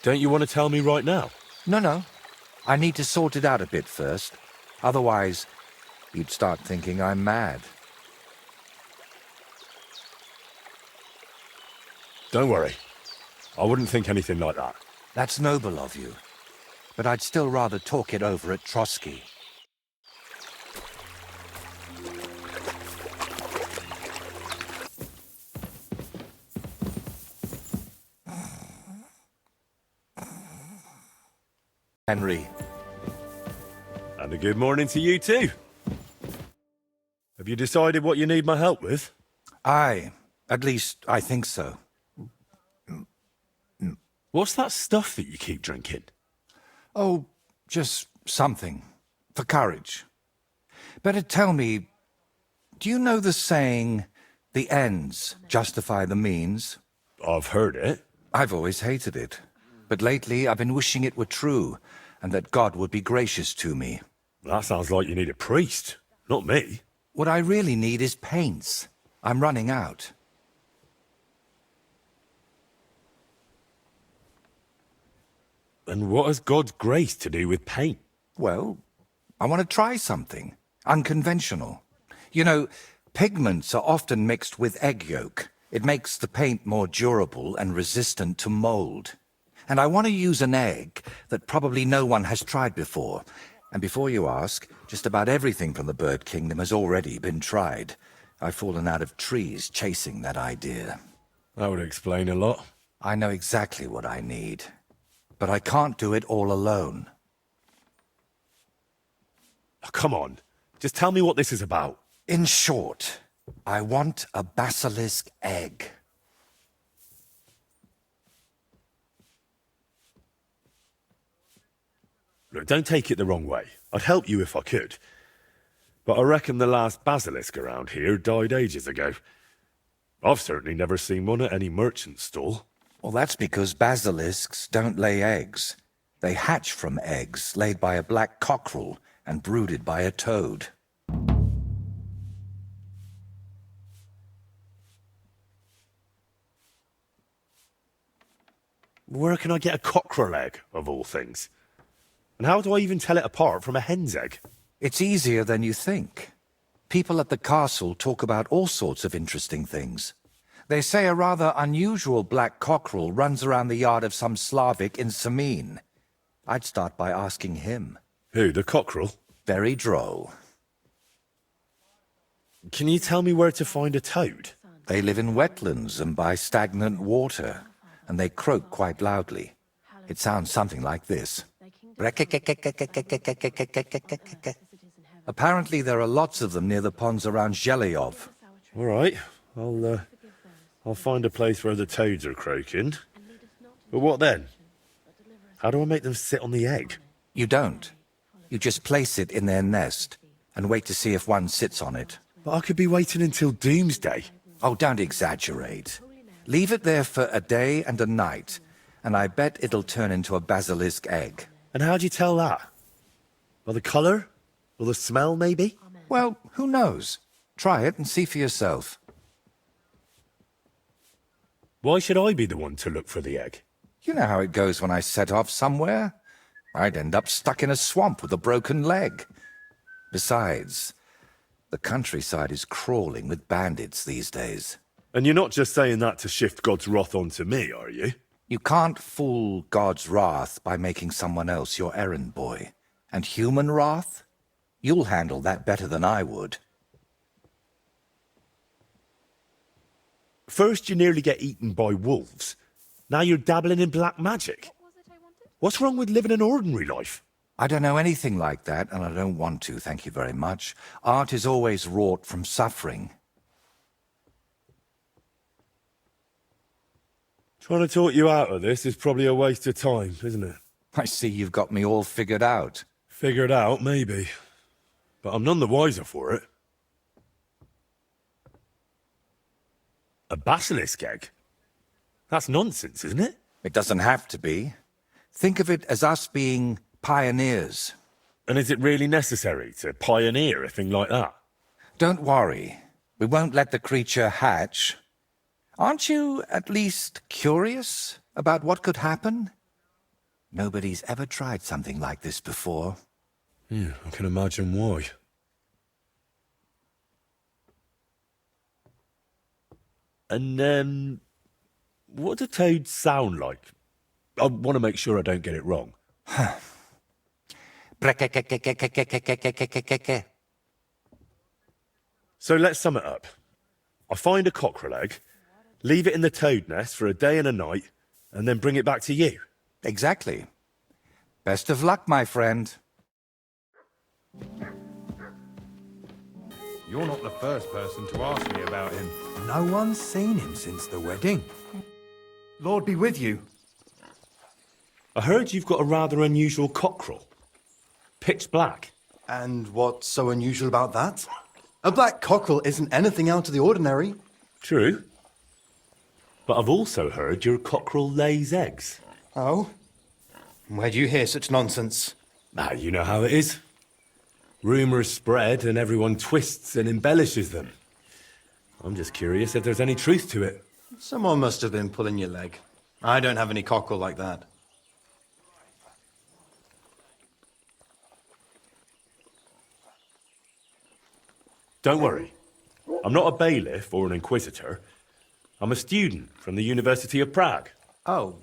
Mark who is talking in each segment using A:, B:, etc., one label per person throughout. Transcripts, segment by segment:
A: Don't you want to tell me right now?
B: No. I need to sort it out a bit first. Otherwise, you'd start thinking I'm mad.
A: Don't worry. I wouldn't think anything like that.
B: That's noble of you. But I'd still rather talk it over at Trotsky. Henry.
A: And a good morning to you too. Have you decided what you need my help with?
B: Aye, at least I think so.
A: What's that stuff that you keep drinking?
B: Oh, just something. For courage. Better tell me, do you know the saying, the ends justify the means?
A: I've heard it.
B: I've always hated it. But lately I've been wishing it were true, and that God would be gracious to me.
A: That sounds like you need a priest, not me.
B: What I really need is paints. I'm running out.
A: And what has God's grace to do with paint?
B: Well, I want to try something. Unconventional. You know, pigments are often mixed with egg yolk. It makes the paint more durable and resistant to mold. And I want to use an egg that probably no one has tried before. And before you ask, just about everything from the bird kingdom has already been tried. I've fallen out of trees chasing that idea.
A: That would explain a lot.
B: I know exactly what I need. But I can't do it all alone.
A: Oh, come on, just tell me what this is about.
B: In short, I want a basilisk egg.
A: Look, don't take it the wrong way. I'd help you if I could. But I reckon the last basilisk around here died ages ago. I've certainly never seen one at any merchant stall.
B: Well, that's because basilisks don't lay eggs. They hatch from eggs laid by a black cockerel and brooded by a toad.
A: Where can I get a cockerel egg, of all things? And how do I even tell it apart from a hen's egg?
B: It's easier than you think. People at the castle talk about all sorts of interesting things. They say a rather unusual black cockerel runs around the yard of some Slavic in Samin. I'd start by asking him.
A: Who, the cockerel?
B: Very droll.
A: Can you tell me where to find a toad?
B: They live in wetlands and by stagnant water, and they croak quite loudly. It sounds something like this. Apparently there are lots of them near the ponds around Zhelyov.
A: All right, I'll find a place where the toads are croaking. But what then? How do I make them sit on the egg?
B: You don't. You just place it in their nest and wait to see if one sits on it.
A: But I could be waiting until doomsday.
B: Oh, don't exaggerate. Leave it there for a day and a night, and I bet it'll turn into a basilisk egg.
A: And how do you tell that? By the colour? Or the smell, maybe?
B: Well, who knows? Try it and see for yourself.
A: Why should I be the one to look for the egg?
B: You know how it goes when I set off somewhere. I'd end up stuck in a swamp with a broken leg. Besides, the countryside is crawling with bandits these days.
A: And you're not just saying that to shift God's wrath onto me, are you?
B: You can't fool God's wrath by making someone else your errand boy. And human wrath? You'll handle that better than I would.
A: First you nearly get eaten by wolves. Now you're dabbling in black magic. What's wrong with living an ordinary life?
B: I don't know anything like that, and I don't want to, thank you very much. Art is always wrought from suffering.
A: Trying to talk you out of this is probably a waste of time, isn't it?
B: I see you've got me all figured out.
A: Figured out, maybe. But I'm none the wiser for it. A basilisk egg? That's nonsense, isn't it?
B: It doesn't have to be. Think of it as us being pioneers.
A: And is it really necessary to pioneer a thing like that?
B: Don't worry. We won't let the creature hatch. Aren't you at least curious about what could happen? Nobody's ever tried something like this before.
A: Yeah, I can imagine why. And, what do toads sound like? I want to make sure I don't get it wrong. So let's sum it up. I find a cockerel egg, leave it in the toad nest for a day and a night, and then bring it back to you.
B: Exactly. Best of luck, my friend.
C: You're not the first person to ask me about him.
D: No one's seen him since the wedding. Lord be with you.
A: I heard you've got a rather unusual cockerel. Pitch black.
E: And what's so unusual about that? A black cockerel isn't anything out of the ordinary.
A: True. But I've also heard your cockerel lays eggs.
E: Oh? Where do you hear such nonsense?
A: Ah, you know how it is. Rumours spread and everyone twists and embellishes them. I'm just curious if there's any truth to it.
E: Someone must have been pulling your leg. I don't have any cockerel like that.
A: Don't worry. I'm not a bailiff or an inquisitor. I'm a student from the University of Prague.
E: Oh.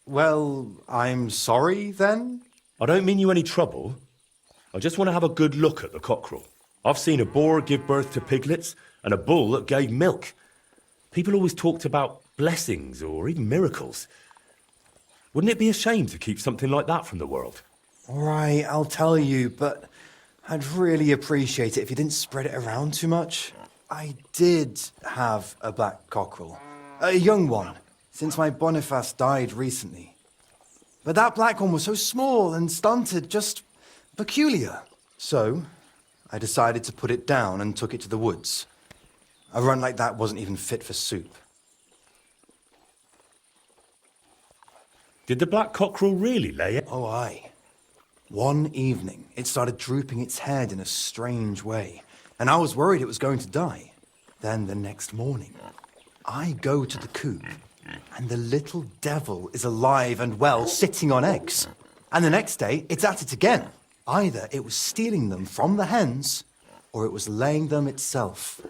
E: Well, I'm sorry, then?
A: I don't mean you any trouble. I just want to have a good look at the cockerel. I've seen a boar give birth to piglets and a bull that gave milk. People always talked about blessings or even miracles. Wouldn't it be a shame to keep something like that from the world?
E: All right, I'll tell you, but I'd really appreciate it if you didn't spread it around too much. I did have a black cockerel. A young one, since my Boniface died recently. But that black one was so small and stunted, just peculiar. So, I decided to put it down and took it to the woods. A run like that wasn't even fit for soup.
A: Did the black cockerel really lay it?
E: Oh, aye. One evening, it started drooping its head in a strange way, and I was worried it was going to die. Then the next morning, I go to the coop, and the little devil is alive and well, sitting on eggs. And the next day, it's at it again. Either it was stealing them from the hens, or it was laying them itself.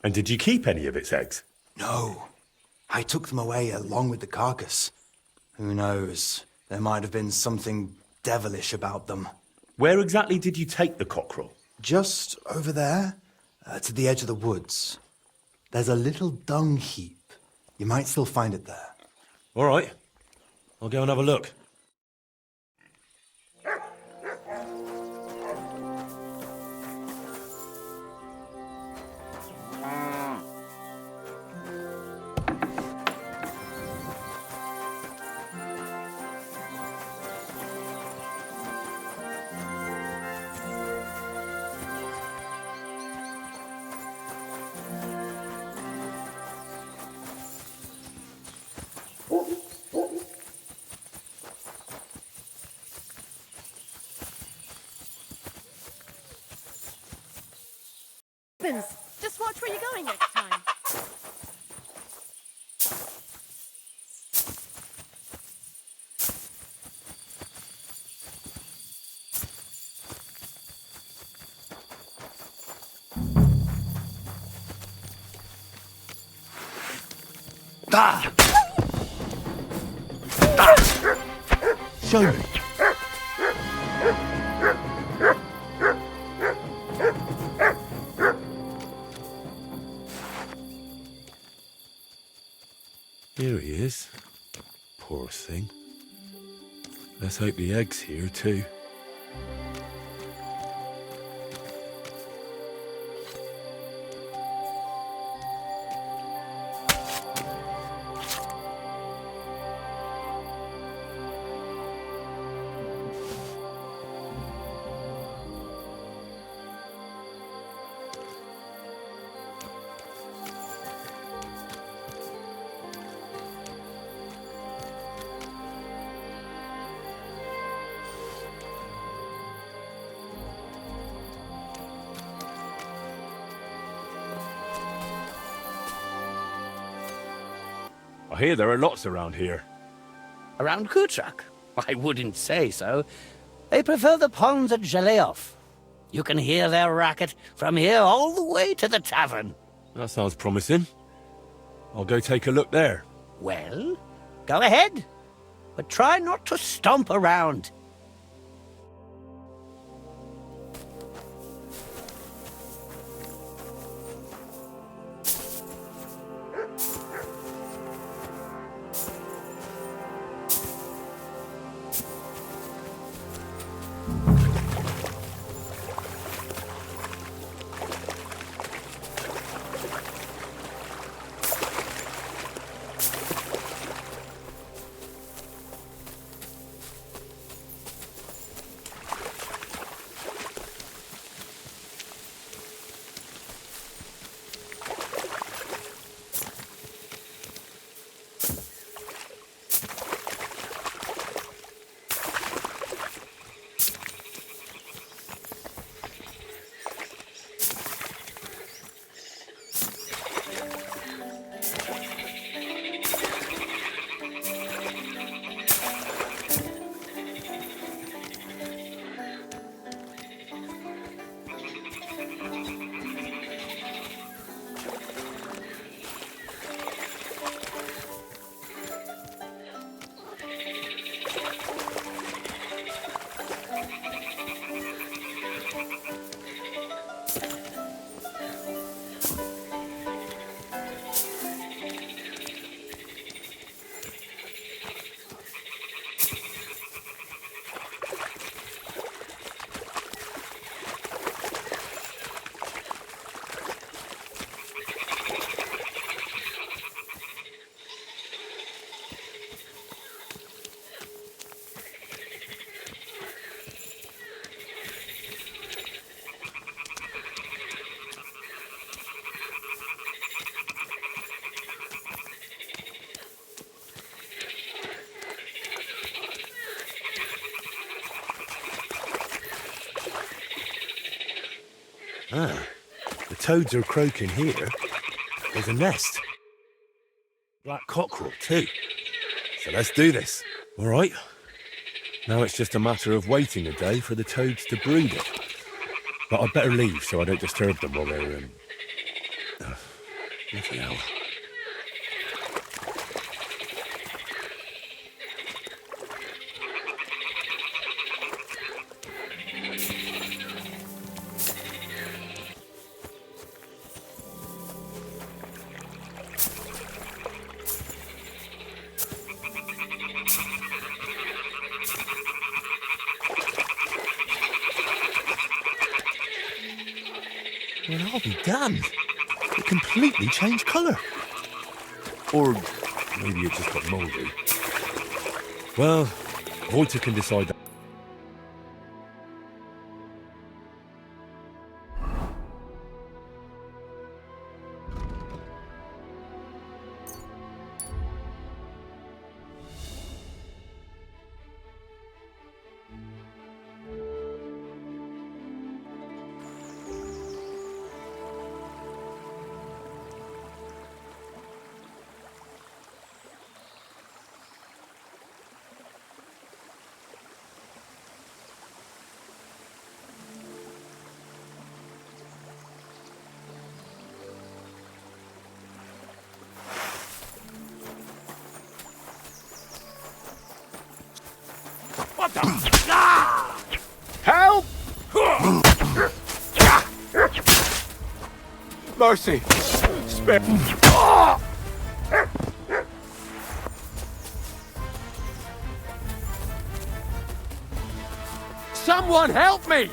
A: And did you keep any of its eggs?
E: No, I took them away along with the carcass. Who knows? There might have been something devilish about them.
A: Where exactly did you take the cockerel?
E: Just over there, to the edge of the woods. There's a little dung heap. You might still find it there.
A: All right. I'll go and have a look.
F: Just watch where you're going next time.
A: Ah! Ah! Show me. Here he is. Poor thing. Let's hope the egg's here too. I hear there are lots around here.
G: Around Kutrak? I wouldn't say so. They prefer the ponds at Zheleov. You can hear their racket from here all the way to the tavern.
A: That sounds promising. I'll go take a look there.
G: Well, go ahead. But try not to stomp around.
A: Ah, the toads are croaking here. There's a nest. Black cockerel, too. So let's do this. All right. Now it's just a matter of waiting a day for the toads to brood it. But I'd better leave so I don't disturb them while they're, bloody hell. Well, I'll be damned. It completely changed colour. Or maybe it just got mouldy. Well, Wojtek can decide that.
C: Help! Mercy! Spare. Someone help me!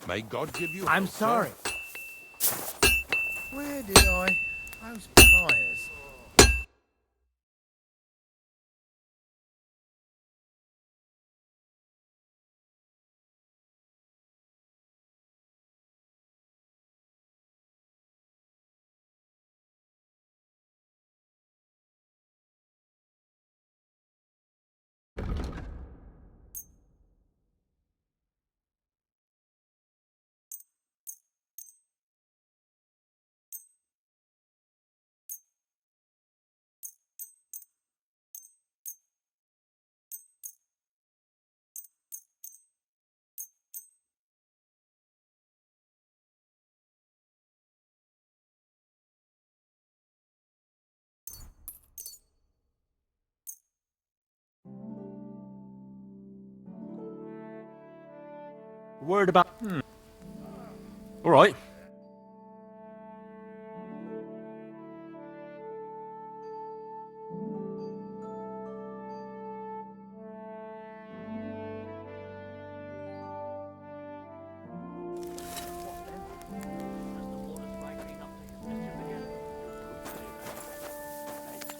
H: May God give you
D: I'm
H: health, sir.
D: sorry. Where did I... Those pliers.
C: Worried about... All right.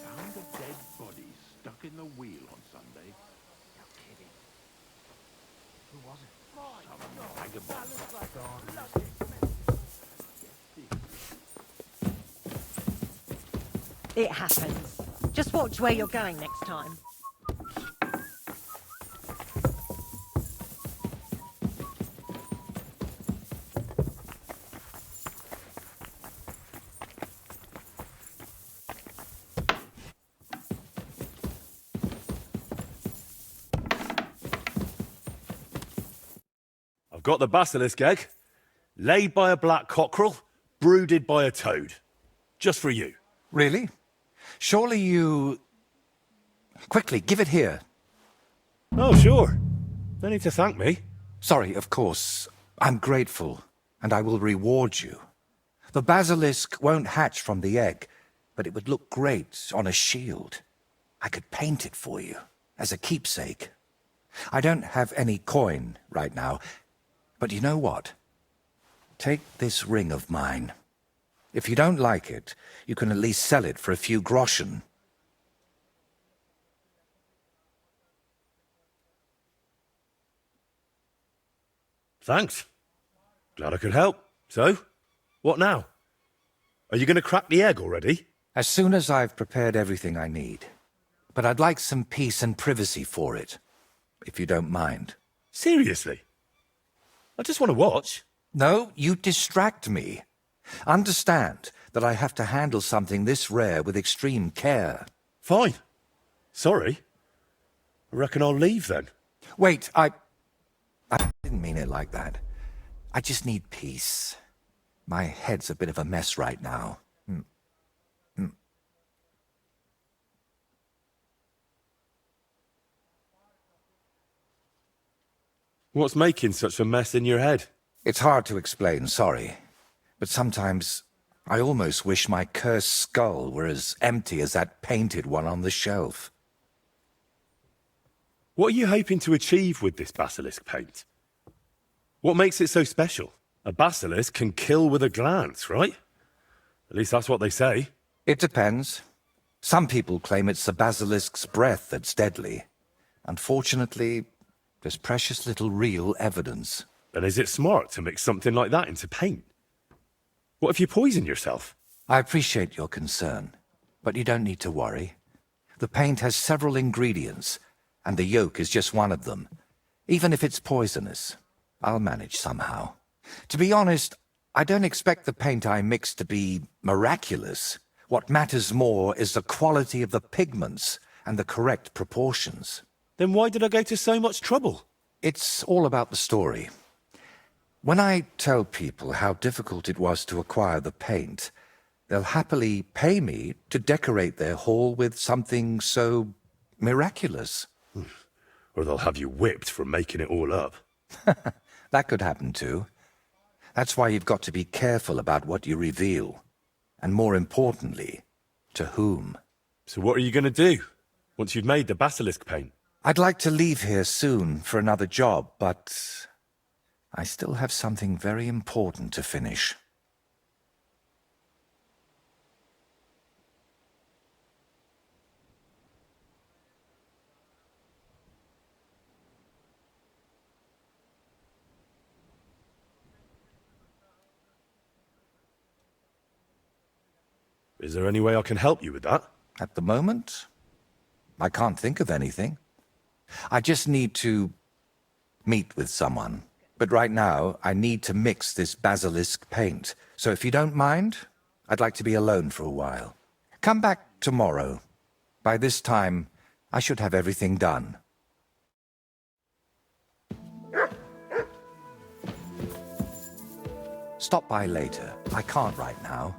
H: Found a dead body stuck in the wheel on Sunday.
F: It happens. Just watch where you're going next time.
A: I've got the basilisk egg, laid by a black cockerel, brooded by a toad. Just for you.
B: Really? Surely you... Quickly, give it here.
A: Oh, sure. No need to thank me.
B: Sorry, of course. I'm grateful, and I will reward you. The basilisk won't hatch from the egg, but it would look great on a shield. I could paint it for you, as a keepsake. I don't have any coin right now, but you know what? Take this ring of mine. If you don't like it, you can at least sell it for a few groschen.
A: Thanks. Glad I could help. So, what now? Are you going to crack the egg already?
B: As soon as I've prepared everything I need. But I'd like some peace and privacy for it, if you don't mind.
A: Seriously? I just want to watch.
B: No, you distract me. Understand that I have to handle something this rare with extreme care.
A: Fine. Sorry. I reckon I'll leave then.
B: Wait, I didn't mean it like that. I just need peace. My head's a bit of a mess right now.
A: What's making such a mess in your head?
B: It's hard to explain, sorry. But sometimes I almost wish my cursed skull were as empty as that painted one on the shelf.
A: What are you hoping to achieve with this basilisk paint? What makes it so special? A basilisk can kill with a glance, right? At least that's what they say.
B: It depends. Some people claim it's the basilisk's breath that's deadly. Unfortunately, there's precious little real evidence.
A: Then is it smart to mix something like that into paint? What if you poison yourself?
B: I appreciate your concern, but you don't need to worry. The paint has several ingredients, and the yolk is just one of them. Even if it's poisonous, I'll manage somehow. To be honest, I don't expect the paint I mix to be miraculous. What matters more is the quality of the pigments and the correct proportions.
A: Then why did I go to so much trouble?
B: It's all about the story. When I tell people how difficult it was to acquire the paint, they'll happily pay me to decorate their hall with something so miraculous.
A: Or they'll have you whipped for making it all up.
B: That could happen too. That's why you've got to be careful about what you reveal. And more importantly, to whom.
A: So what are you going to do once you've made the basilisk paint?
B: I'd like to leave here soon for another job, but I still have something very important to finish.
A: Is there any way I can help you with that?
B: At the moment, I can't think of anything. I just need to meet with someone. But right now, I need to mix this basilisk paint. So if you don't mind, I'd like to be alone for a while. Come back tomorrow. By this time, I should have everything done. Stop by later. I can't right now.